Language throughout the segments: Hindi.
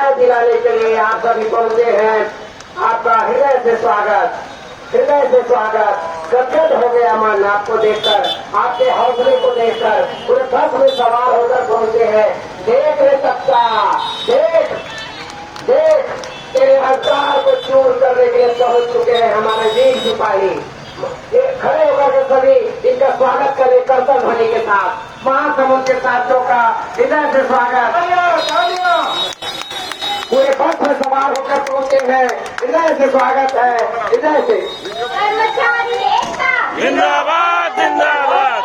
न्याय दिलाने के लिए आप सभी पहुंचे हैं। आपका हृदय से स्वागत, हृदय से स्वागत। गदगद हो गया मन आपको देखकर, आपके हौसले को देखकर। पूरे बस में सवार होकर पहुंचे हैं। देख रे सत्ता, देख देख, तेरे अहंकार को चूर करने के लिए पहुंच चुके हैं हमारे वीर सिपाही। खड़े होकर के सभी इनका स्वागत करें कर्तव्य ध्वनि के साथ। महासमुंद के साथियों का हृदय से स्वागत। पूरे बस में सवार होकर पहुंचे हैं, हृदय से स्वागत है, हृदय से। कर्मचारी एकता जिंदाबाद जिंदाबाद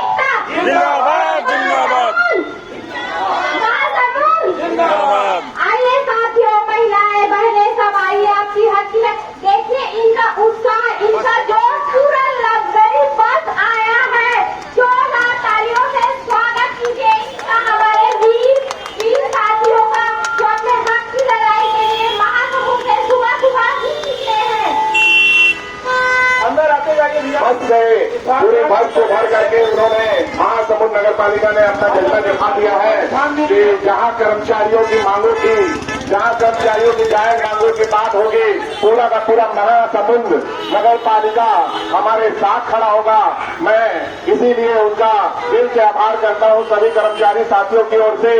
जिंदाबाद जिंदाबाद जिंदाबाद। आइए साथियों, महिलाएं बहनें सब आइए, आपकी हस्ती है। देखिए इनका उत्साह, इनका जोश, पूरा लग्जरी बस आया है। जोरदार तालियों से स्वागत कीजिए इनका, हमारे वीर साथियों का, जो अपने हक की लड़ाई के लिए महासमुंद से सुबह सुबह निकले हैं। अंदर आते जाके बस से पूरे बस को भर करके उन्होंने महासमुंद नगर पालिका ने अपना जज्बा दिखा दिया है कि जहां कर्मचारियों की मांगों की, जहां कर्मचारियों की जायज मांगों की बात होगी, पूरा का पूरा महासमुंद नगर पालिका हमारे साथ खड़ा होगा। मैं इसीलिए उनका दिल से आभार करता हूं सभी कर्मचारी साथियों की ओर से,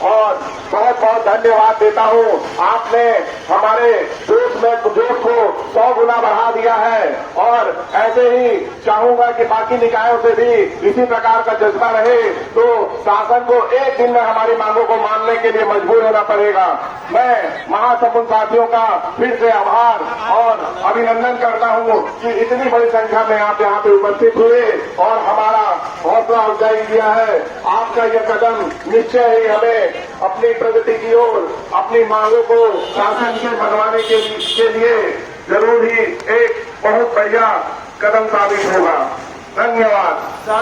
और बहुत बहुत धन्यवाद देता हूं। आपने हमारे जोश को 100 गुना बढ़ा दिया है, और ऐसे ही चाहूंगा कि बाकी निकायों से भी इसी प्रकार का जज्बा रहे, तो शासन को एक दिन में हमारी मांगों को मानने के लिए मजबूर होना पड़ेगा। मैं महासमुंद साथियों का फिर से आभार और अभिनंदन करता हूं कि इतनी बड़ी संख्या में आप यहाँ पे उपस्थित हुए और हमारा हौसला अफजाई किया है। आपका यह कदम निश्चय ही हमें अपनी प्रगति की ओर, अपनी मांगों को शासन से मनवाने के लिए जरूर ही एक बहुत बढ़िया कदम साबित होगा। धन्यवाद।